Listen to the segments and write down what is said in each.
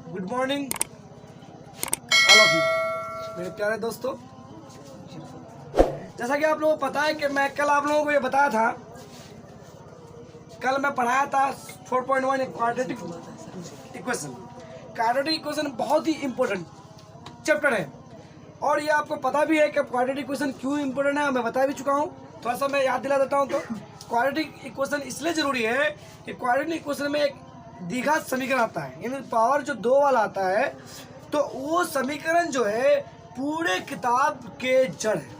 Good morning all of you मेरे प्यारे दोस्तों। जैसा कि आप लोगों को पता है कि मैं कल आप लोगों को ये बताया था, कल मैं पढ़ाया था 4.1 क्वाड्रेटिक इक्वेशन। क्वाड्रेटिक इक्वेशन बहुत ही इम्पोर्टेंट चैप्टर है और ये आपको पता भी है कि क्वाड्रेटिक इक्वेशन क्यों इम्पोर्टेंट है, मैं बता भी चुका हूँ। थोड़ा सा मैं याद दिला देता हूँ। तो क्वाड्रेटिक इक्वेशन इसलिए ज़रूरी है कि क्वाड्रेटिक इक्वेशन में एक द्विघात समीकरण आता है, यानी पावर जो 2 वाला आता है, तो वो समीकरण जो है पूरे किताब के जड़ है।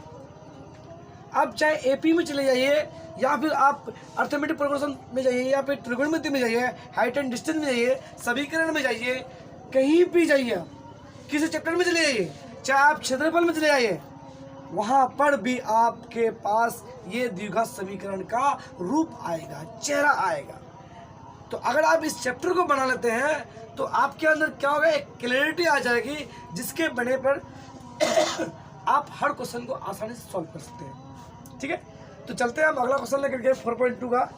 आप चाहे एपी में चले जाइए या फिर आप अर्थमेटिक प्रोग्रेशन में जाइए या फिर त्रिकोणमिति में जाइए, हाइट एंड डिस्टेंस में जाइए, समीकरण में जाइए, कहीं भी जाइए, किसी चैप्टर में चले जाइए, चाहे आप क्षेत्रफल में चले जाइए, वहाँ पर भी आपके पास ये द्विघात समीकरण का रूप आएगा, चेहरा आएगा। तो अगर आप इस चैप्टर को बना लेते हैं तो आपके अंदर क्या होगा, एक क्लैरिटी आ जाएगी जिसके बने पर आप हर क्वेश्चन को आसानी से सॉल्व कर सकते हैं। ठीक है, तो चलते हैं हम अगला क्वेश्चन लेकर के 4.2 का।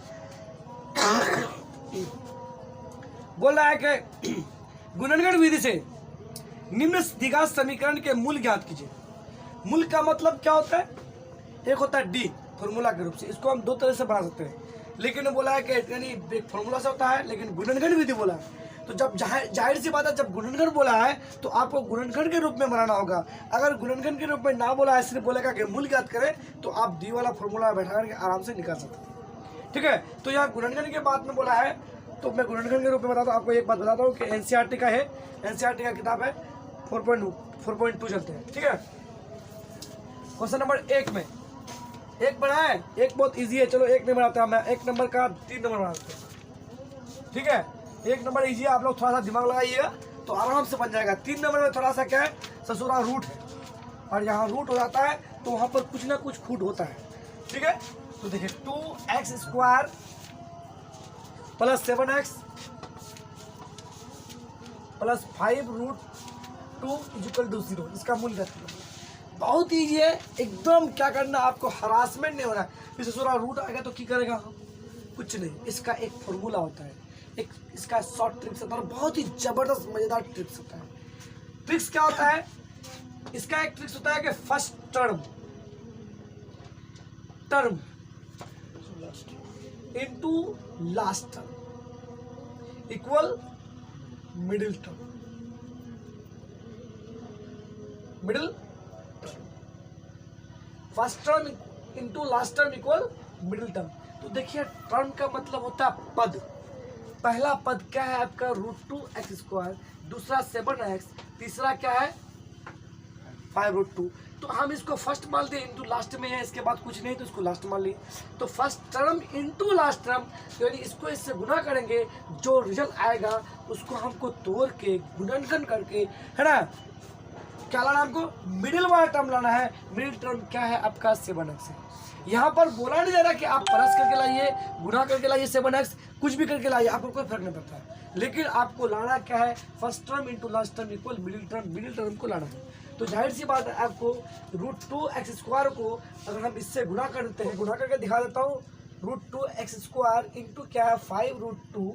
बोल रहा है कि गुणनगण विधि से निम्न द्विघात समीकरण के मूल ज्ञात कीजिए। मूल का मतलब क्या होता है? एक होता है डी फॉर्मूला के रूप से, इसको हम 2 तरह से बना सकते हैं, लेकिन बोला है कि यानी एक फॉर्मूला से होता है, लेकिन गुणनगण विधि बोला है। तो जब जाहिर सी बात है, जब गुणनगण बोला है तो आपको गुणनगण के रूप में बनाना होगा। अगर गुणनगण के रूप में ना बोला है, सिर्फ बोलेगा कि मूल ज्ञात करें, तो आप डी वाला फॉर्मूला बैठा करके आराम से निकाल सकते हैं। ठीक है, तो यहाँ गुणनगण के बात में बोला है, तो मैं गुणनगण के रूप में बताता हूँ। आपको एक बात बताता हूँ कि एनसीईआरटी का है, एनसीईआरटी का किताब है 4.2 चलते हैं। ठीक है, क्वेश्चन नंबर 1 में एक बना है, एक बहुत इजी है, चलो एक नहीं बनाता, मैं 1 नंबर का 3 नंबर बना देता हूँ। ठीक है, 1 नंबर इजी है, आप लोग थोड़ा सा दिमाग लगाइएगा तो आराम से बन जाएगा। 3 नंबर में थोड़ा सा क्या है, ससुरा रूट है, और यहाँ रूट हो जाता है तो वहाँ पर कुछ ना कुछ खूट होता है। ठीक है, तो देखिए 2x² + 7x + 5√2 = 0, इसका मूल करते हैं। बहुत ईजी है एकदम। क्या करना, आपको हरासमेंट नहीं हो रहा है। फिर ससुरा रूट आ गया तो क्या करेगा, कुछ नहीं। इसका एक फॉर्मूला होता है, एक इसका शॉर्ट ट्रिक्स होता है, बहुत ही जबरदस्त मजेदार ट्रिक्स होता है। ट्रिक्स क्या होता है, इसका एक ट्रिक्स होता है कि first term into last term equal middle term, first term into last term equal middle term. तो देखिए टर्म का मतलब होता है पद। पहला पद क्या है आपका √2x², दूसरा 7x, तीसरा क्या है 5√2। तो हम इसको फर्स्ट मान लिए, इनटू लास्ट में है, इसके बाद कुछ नहीं तो इसको लास्ट मान लिए। तो first term into last term, यानी इसको इससे गुना करेंगे, जो रिजल्ट आएगा उसको हमको तोड़ के गुणनखंड करके, है ना, क्या लाना हमको, मिडिल वाला टर्म लाना है। मिडिल टर्म क्या है आपका 7x है। यहाँ पर बोला नहीं जा रहा कि आप प्लस करके लाइए, गुना करके लाइए, 7x कुछ भी करके लाइए, आपको कोई फर्क नहीं पड़ता है, लेकिन आपको लाना क्या है, first term into last term equal middle term को लाना है। तो जाहिर सी बात है, आपको √2x² को अगर हम इससे गुना करते हैं, गुना करके दिखा देता हूँ, √2x² इंटू क्या है 5√2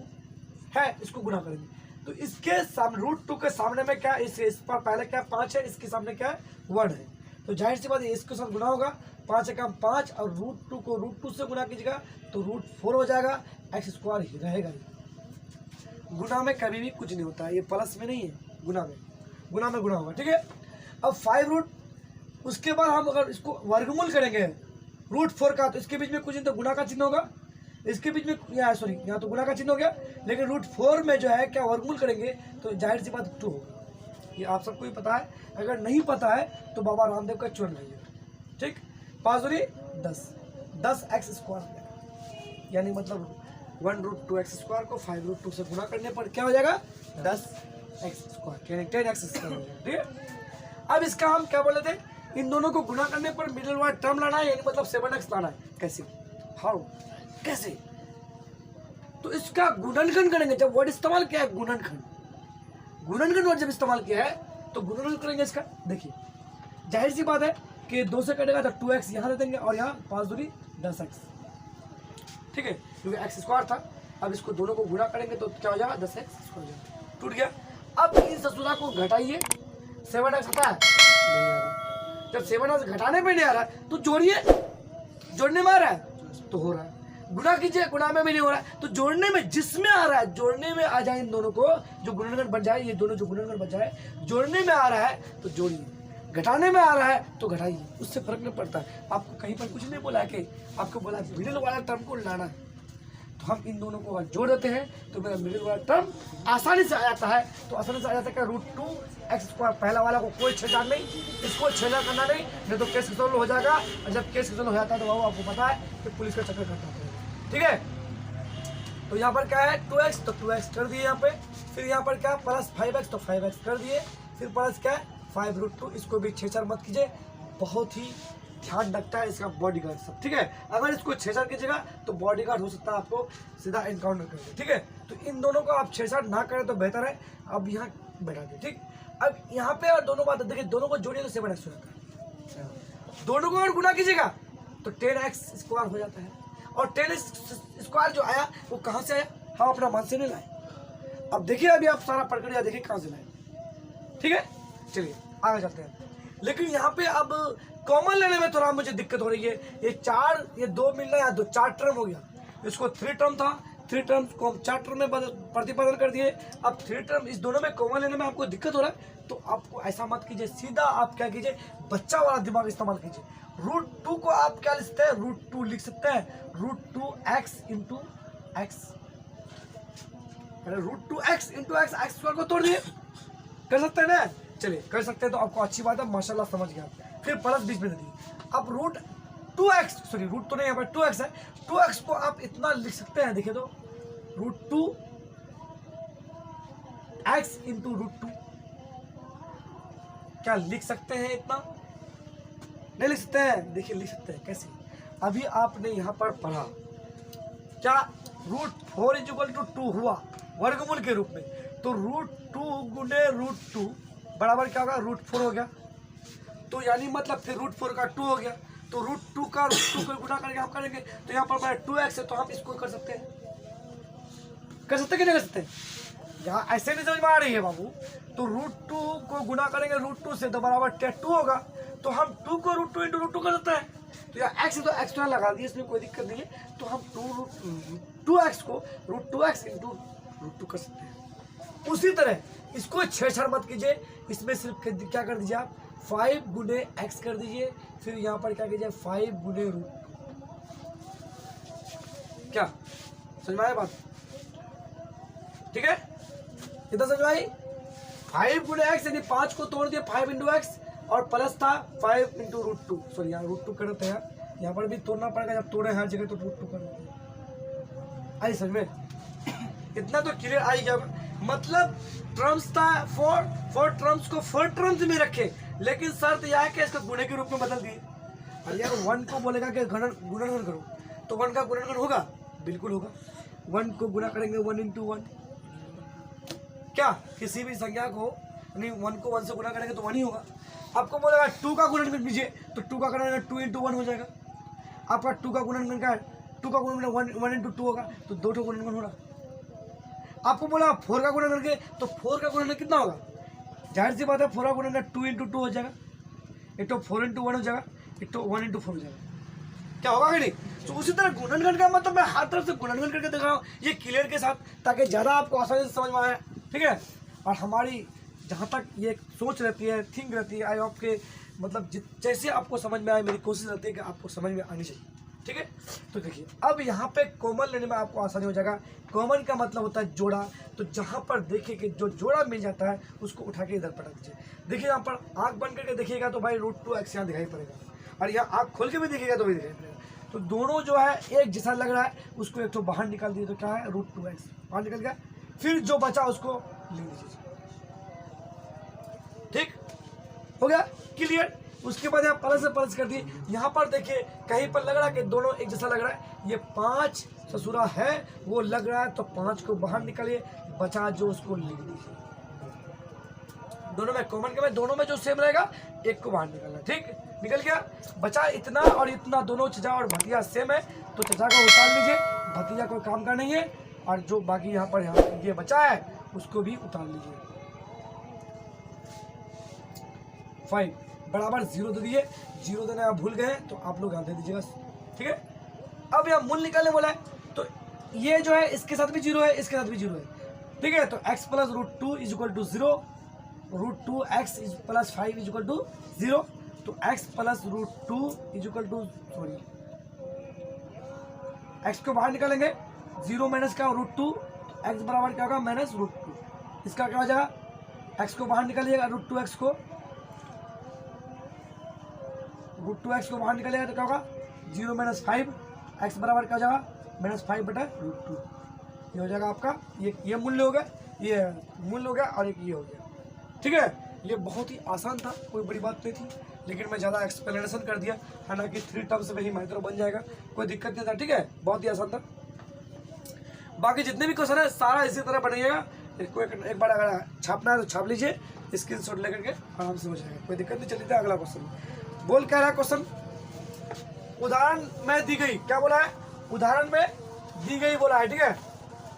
है, इसको गुना करेंगे तो इसके सामने √2 के सामने में क्या, इस पर पहले क्या 5 है, इसके सामने क्या है 1 है। तो जाहिर सी बात है इसके साथ गुना होगा, 5 का 5 और √2 को √2 से गुना कीजिएगा तो √4 हो जाएगा, x² ही रहेगा। गुना में कभी भी कुछ नहीं होता है, ये प्लस में नहीं है, गुना में गुना होगा। ठीक है, अब 5 उसके बाद हम अगर इसको वर्गमूल करेंगे √4 का, तो इसके बीच में कुछ नहीं तो गुना का चिन्ह होगा, इसके बीच में यहाँ तो गुना का चिन्ह हो गया, लेकिन √4 में जो है क्या वर्गमूल करेंगे तो जाहिर सी बात 2 होगा। ये आप सबको ही पता है, अगर नहीं पता है तो बाबा रामदेव का चुन लीजिएगा। ठीक, 5 दूनी 10x², यानी मतलब 1√2x² को 5√2 से गुना करने पर क्या हो जाएगा 10x², यानी 10x² हो जाएगा। ठीक है, अब इसका हम क्या बोले थे, इन दोनों को गुना करने पर मिडिल वाला टर्म लाना है, यानी मतलब 7x लाना है। कैसे, हाउ, कैसे, तो इसका गुणनखंड करेंगे। जब वर्ड इस्तेमाल किया है गुणनखंड वर्ड जब इस्तेमाल किया है तो गुणनखंड करेंगे इसका। देखिए जाहिर सी बात है कि 2 से कटेगा तो 2x यहाँ दे देंगे और यहाँ 5 दूनी 10x। ठीक है, क्योंकि x² था, अब इसको दोनों को गुणा करेंगे तो क्या हो जाएगा 10x² हो जाएगा, टूट गया। अब इन ससुरा को घटाइए, 7x आता है नहीं आ रहा। जब 7x घटाने पे नहीं आ रहा है तो जोड़िए, जोड़ने में आ रहा है तो हो रहा है। गुणा कीजिए, गुणा में भी नहीं हो रहा है तो जोड़ने में, जिसमें आ रहा है जोड़ने में आ जाए इन दोनों को, जो गुणनखंड बन जाए, ये दोनों जो गुणनखंड बन जाए, जोड़ने में आ रहा है तो जोड़िए, घटाने में आ रहा है तो घटाइए, उससे फर्क नहीं पड़ता है। आपको कहीं पर कुछ नहीं बोला है कि आपको बोला मिडिल वाला टर्म को लाना है, तो हम इन दोनों को जोड़ देते हैं तो मेरा मिडिल वाला टर्म आसानी से आ जाता है। तो आसानी से आ जाता है √2x²। पहला वाला को कोई छेड़छाड़ नहीं, इसको छेड़ा करना नहीं तो केस रिजॉल्व हो जाएगा। और जब केस रिजॉल्व हो जाता है तो बाबू आपको पता है कि पुलिस का चक्कर करता है। ठीक है, तो यहाँ पर क्या है 2x, तो 2x कर दिए यहाँ पे। फिर यहाँ पर क्या प्लस 5x, तो 5x कर दिए। फिर प्लस क्या है 5√2, इसको भी छेड़छाड़ मत कीजिए, बहुत ही ध्यान रखता है इसका बॉडीगार्ड सब। ठीक है, अगर इसको छेड़छाड़ कीजिएगा तो बॉडीगार्ड हो सकता है आपको सीधा एनकाउंटर कर दे। ठीक है, तो इन दोनों को आप छेड़छाड़ ना करें तो बेहतर है। अब यहाँ बैठा दिए। ठीक, अब यहाँ पे और दोनों बात देखिए, दोनों को जोड़िए तो 7x हो जाता है। दोनों को अगर गुणा कीजिएगा तो 10x² हो जाता है। और 10x² जो आया वो कहाँ से आया, हम अपना मन से नहीं लाए। अब देखिए, अभी आप सारा पढ़ कर देखिए कहाँ से लाए। ठीक है, चलिए आगे चलते हैं। लेकिन यहाँ पे अब कॉमन लेने में थोड़ा मुझे दिक्कत हो रही है। ये 4, ये 2 मिलना है, 4 टर्म हो गया। इसको 3 टर्म था, 3 टर्म को 4 टर्म में प्रतिपादन कर दिए। अब 3 टर्म इस दोनों में कॉमन लेने में आपको दिक्कत हो रहा है तो आपको ऐसा मत कीजिए, सीधा आप क्या कीजिए, बच्चा वाला दिमाग इस्तेमाल कीजिए। √2 को आप क्या लिख सकते हैं, √2 लिख सकते हैं, √2x × x। √2x × x, x² को तोड़ दिए, कर सकते हैं ना। चलिए कर सकते हैं तो आपको अच्छी बात है, माशाल्लाह समझ गया। फिर प्लस बीच में दे दी। अब √2x, सॉरी रूट तो नहीं, यहाँ पर 2x है, 2x को आप इतना लिख सकते हैं, देखिए तो √2x × √2, क्या लिख सकते हैं इतना? नहीं लिख सकते हैं। देखिए लिख सकते हैं कैसे, अभी आपने यहाँ पर पढ़ा क्या, √4 = 2 हुआ वर्गमूल के रूप में, तो √2 × √2 बराबर क्या होगा, √4 हो गया। तो यानी मतलब फिर √4 का 2 हो गया, तो √2 का √2 को गुणा करके हम करेंगे तो यहाँ पर 2x है तो हम इसको कर सकते हैं, कर सकते कि नहीं कर सकते? यहाँ ऐसे नहीं समझ में आ रही है बाबू। तो √2 को गुणा करेंगे √2 से तो बराबर 2 होगा, तो हम 2 को √2 × √2 कर सकते हैं। तो यहाँ x है तो x² लगा दिए, इसमें कोई दिक्कत नहीं है। तो हम 2x को √2x × √2 कर सकते हैं। उसी तरह इसको छेड़छाड़ मत कीजिए, इसमें सिर्फ क्या कर दीजिए आप 5 × x कर दीजिए। फिर यहाँ पर क्या कीजिए 5 × √2। क्या समझ में आया बात? ठीक है, कितना समझ में आई? 5 × x यानी 5 को तोड़ दिए 5 × x, और प्लस था 5 × √2। सॉरी यहाँ √2 कर देते हैं, यहाँ पर भी तोड़ना पड़ेगा, जब तोड़े हर जगह तो √2 कर देते हैं। आई समझ में? इतना तो क्लियर आई गया। मतलब टर्म्स था 4 टर्म्स को 4 टर्म्स में रखे, लेकिन शर्त यह है कि इसको गुणे के रूप में बदल दिए। और यार 1 को बोलेगा कि गुणनखंड करो, तो 1 का गुणनखंड होगा, बिल्कुल होगा। 1 को गुणा करेंगे 1 × 1, क्या किसी भी संख्या को नहीं 1 को 1 से गुणा करेंगे तो 1 ही होगा। आपको बोलेगा 2 का गुणनखंड कीजिए, तो 2 का गुणनखंड 2 × 1 हो जाएगा। आपका 2 का गुणनखंड क्या है, 2 का गुणनखंड 1 × 2 होगा, तो 2 गुणनखंड होगा। आपको बोला 4 का गुणनखंड के, तो 4 का गुणनखंड कितना होगा? जाहिर सी बात है 4 का गुणनखंड 2 × 2 हो जाएगा, एक तो 4 × 1 हो जाएगा, एक तो 1 × 4 हो जाएगा। क्या होगा कि नहीं? तो उसी तरह गुणनखंड का मतलब मैं हर तरफ से गुणनखंड करके दिखा रहा हूँ, ये क्लियर के साथ, ताकि ज़्यादा आपको आसानी से समझ में आए। ठीक है, और हमारी जहाँ तक ये सोच रहती है, थिंक रहती है, आई आपके मतलब जैसे आपको समझ में आए, मेरी कोशिश रहती है कि आपको समझ में आनी चाहिए। ठीक है, तो देखिए अब यहाँ पे कॉमन लेने में आपको आसानी हो जाएगा। कॉमन का मतलब होता है जोड़ा, तो जहाँ पर देखिए कि जो जोड़ा मिल जाता है उसको उठा के इधर पटक दीजिए। देखिए यहाँ पर आँख बंद करके देखिएगा तो भाई √2x यहाँ दिखाई पड़ेगा, और यहाँ आँख खोल के भी देखिएगा तो भी दिखाई पड़ेगा। तो दोनों जो है एक जैसा लग रहा है, उसको एक तो बाहर निकाल दिए, तो क्या है √2x बाहर निकल गया। फिर जो बचा उसको लिख दीजिए। ठीक हो गया, क्लियर? उसके बाद यहाँ प्लस से प्लस कर दिए। यहाँ पर देखिए कहीं पर लग रहा है कि दोनों एक जैसा लग रहा है, ये 5 ससुरा है वो लग रहा है, तो 5 को बाहर निकालिए, बचा जो उसको लिख दीजिए। दोनों में कॉमन के में दोनों में जो सेम रहेगा एक को बाहर निकालना। ठीक, निकल गया। बचा इतना और इतना, दोनों चचा और भतीजा सेम है, तो चचा को उतार लीजिए, भतीजा कोई काम का नहीं है, और जो बाकी यहाँ पर ये बचा है उसको भी उतार लीजिए। 5 बराबर 0 दे दिए। 0 देना आप भूल गए तो आप लोग यहाँ दे दीजिएगा, ठीक है। अब यहाँ मूल निकालने बोला है, तो ये जो है इसके साथ भी 0 है, इसके साथ भी 0 है, ठीक है। तो x plus root 2 is equal to 0, root 2 x plus 5 is equal to 0। तो x plus root 2 is equal to, sorry x को बाहर निकालेंगे, 0 माइनस का रूट 2, एक्स बराबर क्या होगा माइनस रूट 2। इसका क्या हो जाएगा, x को बाहर निकालिएगा, रूट 2x को, रूट 2x को बाहर निकालिएगा तो क्या होगा 0 माइनस 5, एक्स बराबर क्या हो जाएगा माइनस 5 बटा रूट 2। ये हो जाएगा आपका, ये मूल्य हो गया, ये मूल्य हो गया और एक ये हो गया, ठीक है। ये बहुत ही आसान था, कोई बड़ी बात नहीं थी, लेकिन मैं ज़्यादा एक्सप्लेनेशन कर दिया, हालांकि 3 टर्म्स में ही माइक्रो बन जाएगा, कोई दिक्कत नहीं था, ठीक है। बहुत ही आसान था। बाकी जितने भी क्वेश्चन है सारा इसी तरह बनेगा। इसको एक बार अगर छापना है तो छाप लीजिए, स्क्रीनशॉट लेकर के आराम से हो जाएगा, कोई दिक्कत नहीं। चलिए अगला क्वेश्चन बोल क्या रहा है क्वेश्चन, उदाहरण में दी गई, क्या बोला है, उदाहरण में दी गई बोला है, ठीक है।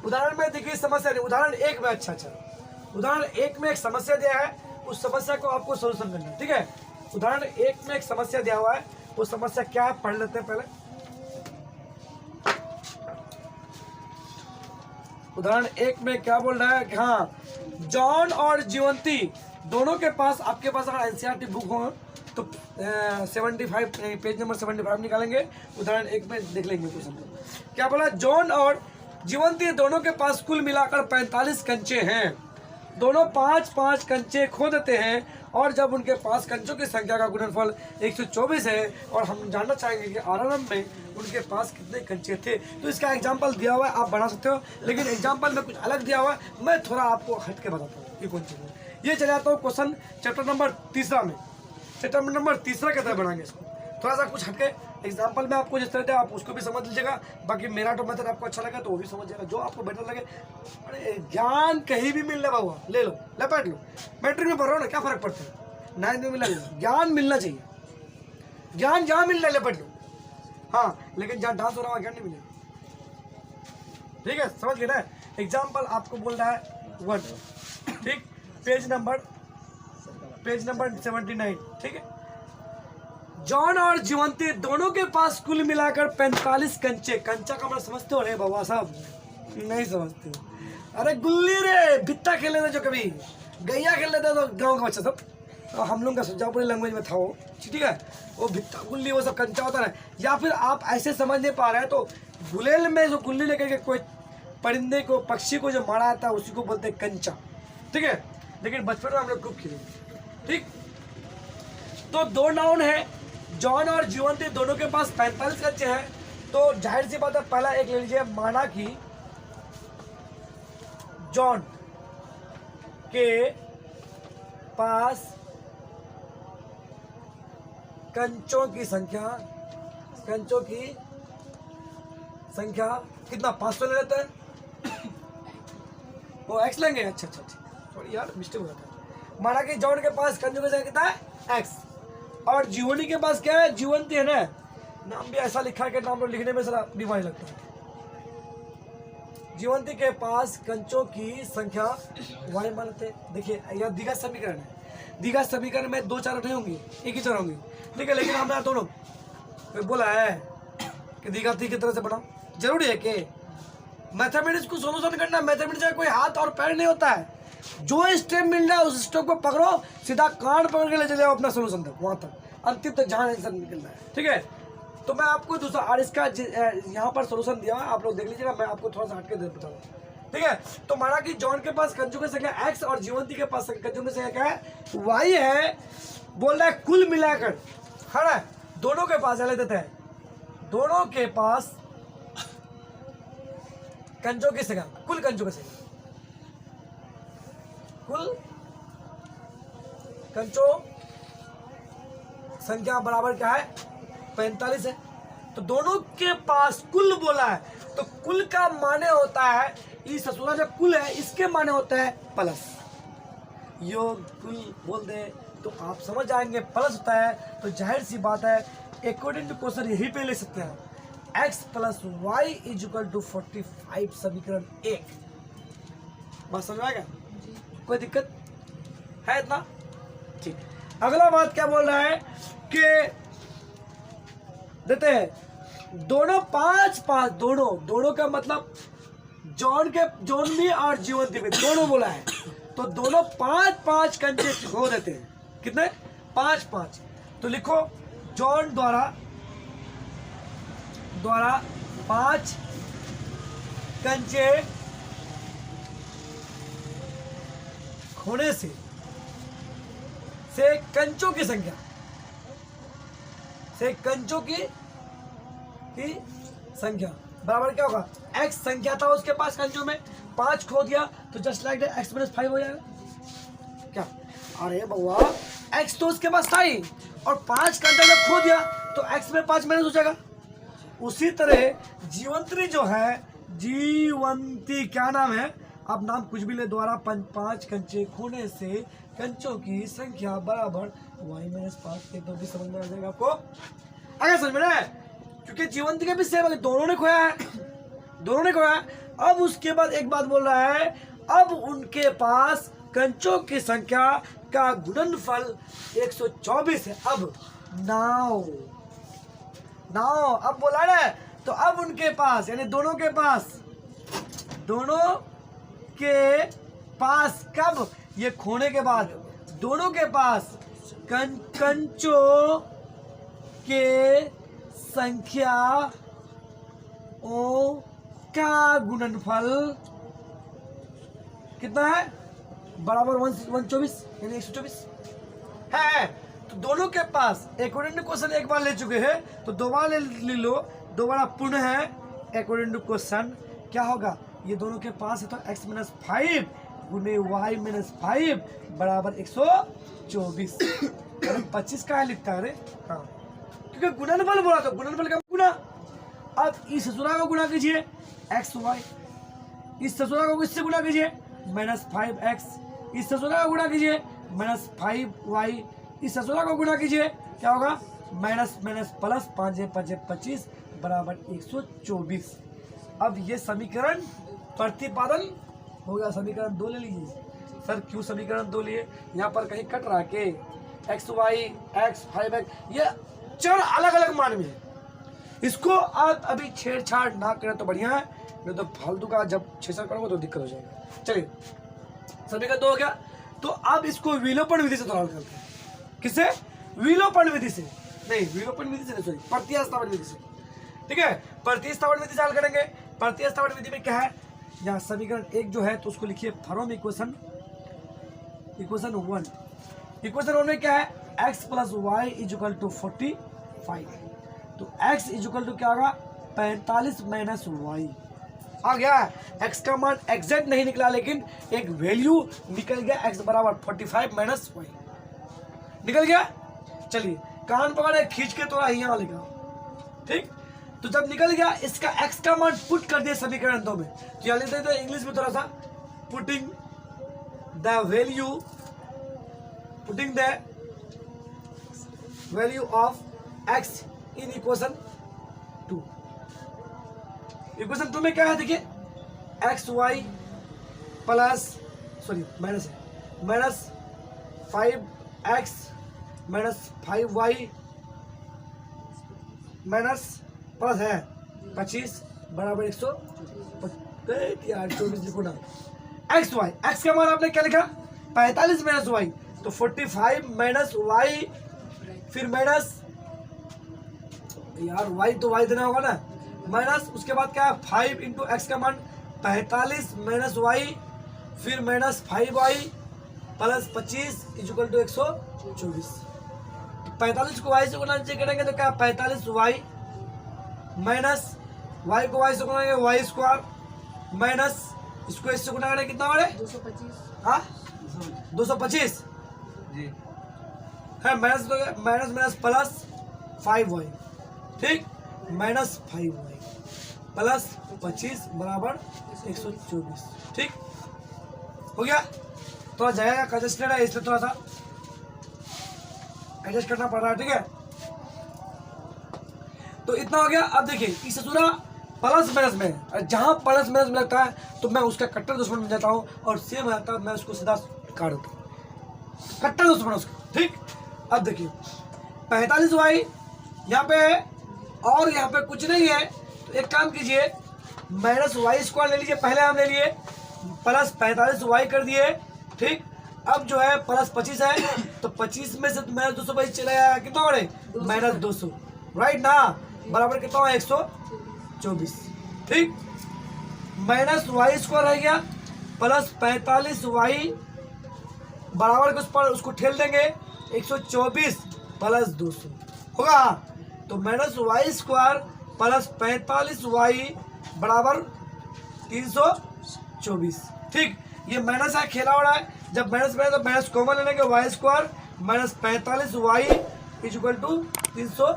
उदाहरण में दी गई समस्या, उदाहरण 1 में, अच्छा, उदाहरण 1 में एक समस्या दिया है, उस समस्या को आपको सोल्यूशन करना है, ठीक है। उदाहरण 1 में एक समस्या दिया हुआ है, वो समस्या क्या है पढ़ लेते हैं पहले। उदाहरण 1 में क्या बोल रहा है कि हाँ, जॉन और जीवंती दोनों के पास, आपके पास अगर एनसीईआरटी बुक हो तो 75 पेज नंबर 75 निकालेंगे, उदाहरण 1 में देख लेंगे क्वेश्चन को। क्या बोला, जॉन और जीवंती दोनों के पास कुल मिलाकर 45 कंचे हैं, दोनों 5-5 कंचे खो देते हैं, और जब उनके पास कंचों की संख्या का गुणनफल 124 है, और हम जानना चाहेंगे कि आरंभ में उनके पास कितने कंचे थे। तो इसका एग्जाम्पल दिया हुआ है, आप बना सकते हो, लेकिन एग्जाम्पल में कुछ अलग दिया हुआ है, मैं थोड़ा आपको हट के बताता हूँ ये कौन चीज़ है। ये चले जाता हूँ क्वेश्चन चैप्टर नंबर 3 में, चैप्टर नंबर 3 की तरह बनाएंगे इसको, थोड़ा सा कुछ हटके एग्जाम्पल में आपको जिस तरह थे आप उसको भी समझ लीजिएगा। बाकी मेरा तो मेथड आपको अच्छा लगा तो वो भी समझ जाएगा, जो आपको बेटर लगे। अरे ज्ञान कहीं भी मिलने हुआ ले लो, लपेट लो, मैट्रिक में पढ़ रहा हो ना, क्या फर्क पड़ता है, 9th में मिला, ज्ञान मिलना चाहिए, ज्ञान जहाँ मिल रहा है लपेट लो, हाँ, लेकिन जहाँ डांस हो रहा है ज्ञान नहीं मिलेगा, ठीक है, समझ गए ना। एग्जाम्पल आपको बोल रहा है 1, ठीक, पेज नंबर 79, ठीक है। जॉन और जीवंती दोनों के पास कुल मिलाकर 45 कंचे, कंचा का मतलब समझते हो रे बाबा साहब, नहीं समझते हो, अरे गुल्ली रे, भित्ता खेल लेते जो कभी गैया खेल लेते तो गांव का बच्चा सब, तो हम लोग का सुजापुरी लैंग्वेज में था वो, ठीक है, वो भित्ता गुल्ली वो सब कंचा होता है। या फिर आप ऐसे समझ नहीं पा रहे हैं तो गुलेल में जो गुल्ली लेकर के कोई परिंदे को, पक्षी को जो मारा जाता है उसी को बोलते हैं कंचा, ठीक है। लेकिन बचपन में हम लोग खूब खेले, ठीक। तो 2 नाउन है, जॉन और जीवंती दोनों के पास 45 कंचे हैं, तो जाहिर सी बात है पहला एक ले लीजिए, माना कि जॉन के पास कंचों की संख्या कितना, 500 ले लेते हैं, वो एक्स लेंगे, अच्छा, सॉरी यार मिस्टेक हो जाता है। माना कि जॉन के पास कंचों की संख्या कितना है एक्स, और जीवनी के पास क्या है, जीवंती है ना, नाम भी ऐसा लिखा के नाम तो लिखने में सारा बीमारी लगता है। जीवंती के पास कंचों की संख्या y मानते, देखिए यह द्विघात समीकरण है, द्विघात समीकरण में 2 चार नहीं होंगी, एक ही चार होंगी, ठीक है। लेकिन हमने दोनों बोला है कि द्विघाती की तरह से बनाओ, जरूरी है कि मैथमेटिक्स को सोल्यूशन करना, मैथमेटिक्स का कोई हाथ और पैर नहीं होता है, जो स्टेप मिल रहा है उस स्टेप को पकड़ो, सीधा कान पकड़ के ले चले जाओ अपना सोल्यूशन तक, वहां तक अंतिम तक जहां आंसर निकलना है, ठीक है। तो मैं आपको दूसरा, और इसका यहाँ पर सोल्यूशन दिया है, आप लोग देख लीजिएगा, मैं आपको थोड़ा सा हटके बता दूँ, ठीक है। तो माना कि जॉन के पास कंचों की संख्या x और जीवंती के पास कंचों की संख्या क्या है, y है, बोल रहा है कुल मिलाकर, है ना, दोनों के पास ले देते हैं, दोनों के पास कंचों की संख्या, कुल कंचों की संख्या, कुल कंचों संख्या बराबर क्या है 45 है। तो दोनों के पास कुल बोला है, तो कुल का माने होता है, इस ससुरा जो कुल है इसके माने होता है प्लस, योग कुल बोल दे तो आप समझ जाएंगे प्लस होता है, तो जाहिर सी बात है अकॉर्डिंग टू क्वेश्चन यही पे ले सकते हैं, x plus y is equal to 45 समीकरण 1। बात समझ आएगा, कोई दिक्कत है इतना, ठीक। अगला बात क्या बोल रहा है कि देते हैं दोनों 5-5, दोनों का मतलब जॉन भी और जीवंती भी दोनों बोला है, तो दोनों 5-5 कंचे खो देते हैं। कितने? 5-5। तो लिखो जॉन द्वारा 5 कंचे खोने से कंचों की संख्या बराबर क्या होगा? x संख्या था उसके पास कंचों में, 5 खो दिया तो जस्ट लाइक x - 5 हो जाएगा क्या? अरे बउआ x तो उसके पास था ही, और 5 कंचा जब खो दिया तो x में 5 माइनस हो जाएगा। उसी तरह जीवंती जो है, जीवंती क्या नाम है? आप नाम कुछ भी ले, द्वारा 5 कंचे खोने से कंचों की संख्या बराबर y - 5 के, तो भी समझ में आ जाएगा आपको। अगर समझ में ना, क्योंकि जीवंती का भी सेम है, दोनों ने खोया है। अब उसके बाद एक बात बोल रहा है, अब उनके पास कंचों की संख्या का गुणनफल 124 है। अब 9 अब बोला ना, तो अब उनके पास यानी दोनों के पास कब? ये खोने के बाद दोनों के पास कंचों के संख्या का गुणनफल कितना है? बराबर 124 यानी 124 है। तो दोनों के पास अकॉर्डिंग टू क्वेश्चन एक बार ले चुके हैं, तो दोबारा ले लो, दोबारा पुनः है अकॉर्डिंग टू क्वेश्चन क्या होगा? ये दोनों के पास है तो x - 5 गुने y - 5 बराबर 124। 25 का लिखता है? अरे हाँ, क्योंकि गुणनफल बोला तो गुणनफल का गुना। अब इस ससुरा को गुना कीजिए xy, इस ससुरा को इससे गुना कीजिए -5x, इस ससुरा को गुना कीजिए -5y, इस ससुरा को गुना कीजिए क्या होगा? माइनस प्लस 5 - 25 बराबर 124। अब ये समीकरण प्रतिपादन हो गया। समीकरण 2 ले लीजिए। सर क्यों समीकरण 2 लिए? यहाँ पर कहीं कट रहा के xy x 5x, ये चर अलग अलग मान में है। इसको आप अभी छेड़छाड़ ना करें तो बढ़िया है, नहीं तो फालतू का जब छेड़छाड़ करोगे तो दिक्कत हो जाएगा। चलिए समीकरण 2 हो गया, तो अब इसको विलोपन विधि से थोड़ा हल करते हैं। किससे? विलोपन विधि से नहीं, विलोपन विधि से नहीं, सॉरी, प्रतिस्थापन विधि से। ठीक है, प्रतिस्थापन विधि से हल करेंगे। प्रतिस्थापन विधि में क्या है? यहाँ समीकरण 1 जो है तो उसको लिखिए फ्रॉम इक्वेशन 1। इक्वेशन 1 में क्या है? x + y = 45। तो x = क्या होगा? 45 - y आ गया। x का मान एग्जैक्ट नहीं निकला, लेकिन एक वैल्यू निकल गया, x बराबर 45 - y निकल गया। चलिए कान पकड़े खींच के थोड़ा यहाँ लिखा, ठीक। तो जब निकल गया, इसका x का मान पुट कर दिया समीकरण 2 में, तो यहाँ लिखते हैं इंग्लिश में थोड़ा सा, putting the value of x in equation 2। Equation 2 में क्या है? देखिए xy plus minus 5x - 5y minus plus है 25 बराबर 124 लिखो ना। xy, x का मान आपने क्या लिखा? 45 - y, तो 45 - y, फिर माइनस, यार y तो y देना होगा ना, माइनस, उसके बाद क्या है? 5 × x का मान 45 - y, फिर -5y प्लस 25 = 124। 45 को y से गुना करेंगे तो क्या? 45y माइनस y को y से गुना करेंगे y² माइनस इसको इससे गुना करेंगे कितना बड़े? 225। हाँ 225 जी है, माइनस प्लस 5y, ठीक, -5y प्लस 25 बराबर 124, ठीक हो गया। थोड़ा जाएगा कंजेस्ट है इसलिए थोड़ा सा एडजस्ट करना पड़ रहा है, ठीक है। तो इतना हो गया। अब देखिए इस सूरा प्लस माइनस में, जहां प्लस माइनस में लगता है तो मैं उसका कट्टर दुश्मन बन जाता हूं, और सेम रहता है मैं उसको सीधा काट देता हूं, कट्टर दुश्मन उसका, ठीक। अब देखिए 45y यहाँ पे है और यहाँ पे कुछ नहीं है, तो एक काम कीजिए माइनस वाई स्क्वायर ले लीजिए, पहले हम ले लिए प्लस 45y कर दिए, ठीक। अब जो है प्लस 25 है, तो 25 में से माइनस 225 चला जाएगा, कितना बड़े माइनस 200, राइट ना, बराबर कितना हुआ 124, ठीक। माइनस वाई स्क्वायर रह गया प्लस 45y बराबर के उस पर उसको ठेल देंगे 124 प्लस 200 होगा, तो minus Y square plus 45y बराबर 324, ठीक। ये माइनस है, खेला हो रहा है, जब माइनस में तो माइनस कॉमन ले लेंगे, y square minus 45y equal to 324,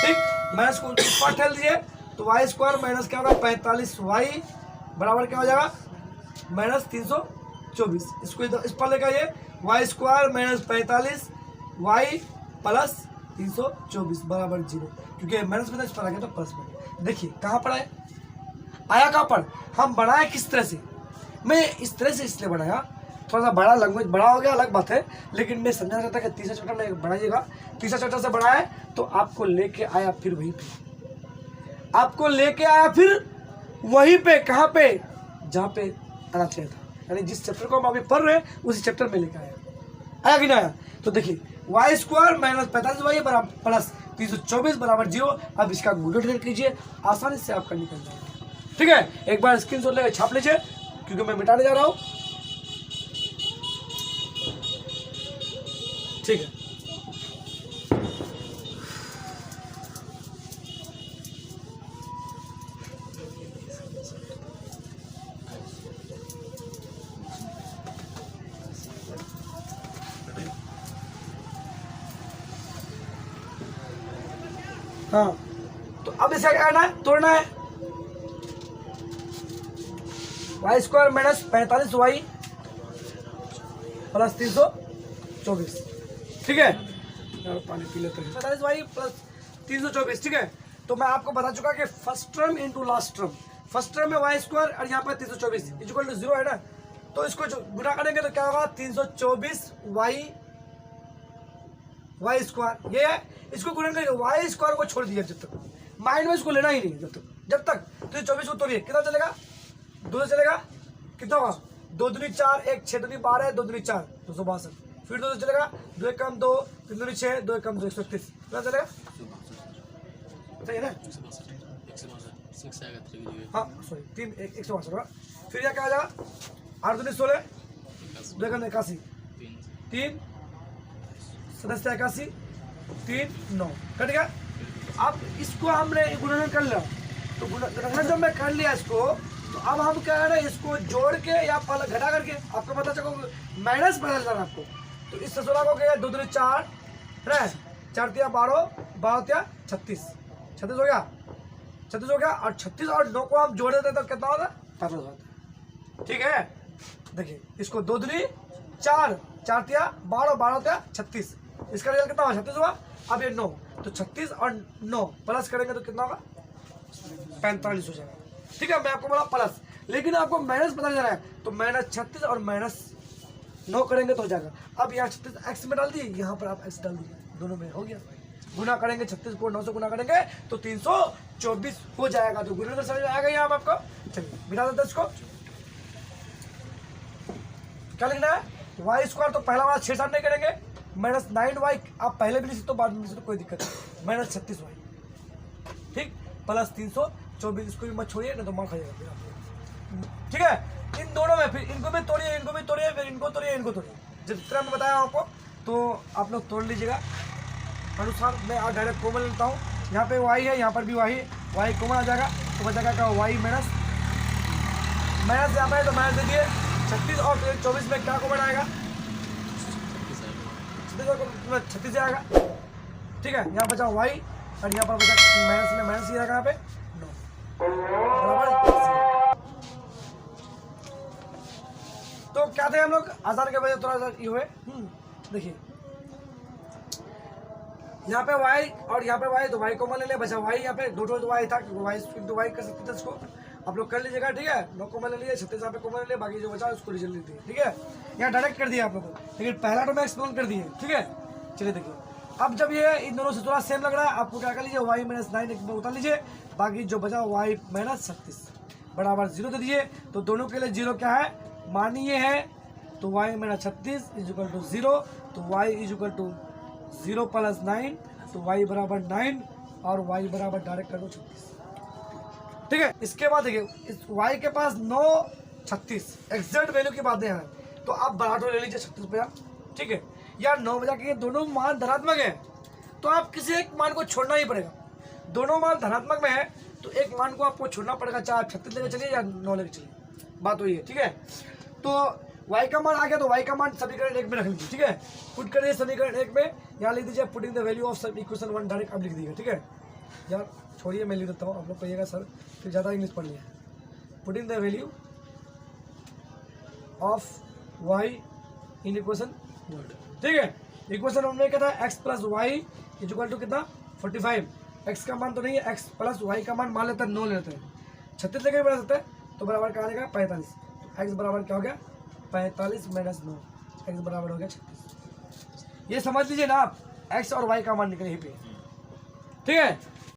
ठीक। माइनस को ऊपर ठेल दिए तो वाई स्क्वायर माइनस क्या होगा 45y बराबर क्या हो जाएगा माइनस 324, इसको इस पर लेकर ये Y square minus 45y plus 324 बराबर 0, क्योंकि माइनस में इस पर आ गया तो प्लस में। देखिए कहाँ पर आया कहाँ पर, हम बढ़ाए किस तरह से, मैं इस तरह से इसलिए बढ़ाया, थोड़ा सा बड़ा लैंग्वेज बड़ा हो गया अलग बात है, लेकिन मैं समझना चाहता कि तीसरा चैप्टर में बढ़ाइएगा, तीसरा चैप्टर से बढ़ाए तो आपको लेके आया फिर वहीं पे, आपको लेके आया फिर वहीं पे, कहाँ पे, जहाँ पे आना चाहिए था, यानी जिस चैप्टर को हम अभी पढ़ रहे हैं उसी चैप्टर में लेके आया कि नहीं आया। तो देखिए वाई स्क्वायर माइनस 45y बराबर प्लस 324 बराबर 0, अब इसका गुणनखंड कीजिए, आसानी से आपका निकल जाएगा, ठीक है। एक बार स्क्रीनशॉट लेकर छाप लीजिए, क्योंकि मैं मिटाने जा रहा हूँ, ठीक है। हाँ, तो अब इसे क्या करना है, तोड़ना है, Y square minus 45y plus 324, ठीक है। पानी पी लेते हैं, 45y प्लस 324, ठीक है। तो मैं आपको बता चुका कि first term into last term, first term में वाई स्क्वायर और यहाँ पर 324 इक्वल टू 0 है ना, तो इसको गुणा करेंगे तो क्या होगा 324y वाई स्क्वायर, ये है, इसको गुणा करेंगे वाई स्क्वायर को छोड़ दिया, जब तक माइंड में इसको लेना ही नहीं, जब तक 324 को तोड़िए कितना चलेगा 2 चलेगा, कितना होगा 2 दूनी 4, 1 6 दूनी 12, 2 दूनी 4 262, फिर 2 चलेगा, 2 एक कम 2, 3 दूनी 6, 2 एक कम 2 131, कितना चलेगा, सही है ना, हाँ सॉरी 3 162 होगा, फिर यह क्या आ जाएगा 8 दूनी 16, 2 कम 81, 3 सदस्य 81, 3 9 कट गया। अब इसको हमने गुणन कर लिया, तो गुणन जब मैं कर लिया इसको, तो अब हम क्या है इसको जोड़ के या घटा करके आपको पता चलो माइनस पता चल रहा है आपको, तो इस 16 को क्या 2 दूनी 4 है, 4 तिया 12, 12 तिया 36, 36 हो गया, 36 हो गया, और 36 और 9 को हम जोड़ देते तो कितना होता है 15 होता है, ठीक है। देखिए इसको 2 दूनी 4, 4 तिया 12, 12 तिया 36, इसका रिजल्ट कितना हुआ 36 हुआ। अब ये 9, तो 36 और 9 प्लस करेंगे तो कितना होगा 45 हो जाएगा, ठीक है। मैं आपको बोला प्लस, लेकिन आपको माइनस पता चल रहा है, तो माइनस 36 और माइनस 9 करेंगे तो हो जाएगा। अब यहाँ 36 एक्स में डाल दिए, यहाँ पर आप एक्स डाल दीजिए, दोनों में हो गया, गुना करेंगे 36 को 9 से गुना करेंगे तो 324 हो जाएगा, तो गुना समझ में आएगा यहाँ आपको। चलिए बिना देते इसको क्या लिखना है, वाई स्क्वायर तो पहला वाला 6 नहीं करेंगे, माइनस 9y आप पहले भी लिख सकते हो बाद में लिख सकते हो, कोई दिक्कत नहीं, माइनस 36y, ठीक, प्लस 324, इसको भी मत छोड़िए नहीं तो मार खाइएगा फिर आप, ठीक है। इन दोनों में फिर इनको भी तोड़िए, इनको भी तोड़िए, फिर इनको तोड़िए, इनको तोड़िए, जिस तरह मैं बताया आपको, तो आप लोग तोड़ लीजिएगा अनुसार। मैं डायरेक्ट कॉमन लेता हूँ, यहाँ पे y है, यहाँ पर भी y कॉमन आ जाएगा, तो बचेगा क्या y माइनस यहाँ पर है तो माइनस दे दिए, 36 और 24 में क्या कॉमन आएगा 36 आएगा, ठीक है। यहाँ बचा y और यहाँ पर बचा माइनस में माइनस ही आएगा, यहाँ पे 9 बराबर। तो क्या थे हम लोग आसान के वजह थोड़ा सा ये हुए, देखिए यहाँ पे y और यहाँ पे y, तो y कॉमन ले ले, बचा y, यहाँ पे 2 y था, y इंटू y कर सकते थे, इसको आप लोग कर लीजिएगा, ठीक है। 9 कॉमन ले लिए, 36 यहाँ पे कॉमन ले लिए, बाकी जो बचा उसको रिजल्ट दे दिए, ठीक है। यहाँ डायरेक्ट कर दिया आप लोगों को, लेकिन पहला तो मैं एक्सप्लेन कर दिए, ठीक है। चलिए देखिए, अब जब ये इन दोनों से थोड़ा सेम लग रहा है, आपको क्या कर लीजिए, y माइनस 9 एक में उतार लीजिए, बाकी जो बचा y माइनस 36 बराबर 0 दे दीजिए। तो दोनों के लिए 0 क्या है, मान ये है, तो y minus 36 is equal to 0, तो y is equal to 0 plus 9, तो y बराबर 9 और y बराबर डायरेक्ट कर दो 36। ठीक है, इसके बाद देखिए इस y के पास 9 36 एग्जैक्ट वैल्यू की बातें हैं, तो आप बराबर ले लीजिए 36 रुपया। ठीक है, या 9 बजा के दोनों मान धनात्मक है, तो आप किसी एक मान को छोड़ना ही पड़ेगा। दोनों मान धनात्मक में है तो एक मान को आपको छोड़ना पड़ेगा, चाहे आप 36 लेकर चलिए या 9 लेकर चलिए, बात वही है। ठीक है, तो y का मान आ गया, तो y का मान समीकरण 1 में रख लीजिए। ठीक है, पुट करिए समीकरण 1 में, यहाँ लिख दीजिए putting the value of equation 1 direct अब लिख दीजिए। ठीक है, यार छोड़िए मैं लिख देता हूँ, आप लोग कहिएगा सर फिर ज़्यादा इंग्लिश पढ़ लिया। Putting the value of y in equation 1। ठीक है, इक्वेशन 1 में क्या था, x plus y is equal to कितना 45। x का मान तो नहीं है, x प्लस वाई का मान मान लेते हैं 9 लेते हैं, 36 लेकर बना सकते हैं, तो बराबर क्या आएगा 45। तो x बराबर क्या हो गया 45 माइनस 9, x बराबर हो गया 36। ये समझ लीजिए ना आप, x और y का मान निकले यहीं पे। ठीक है,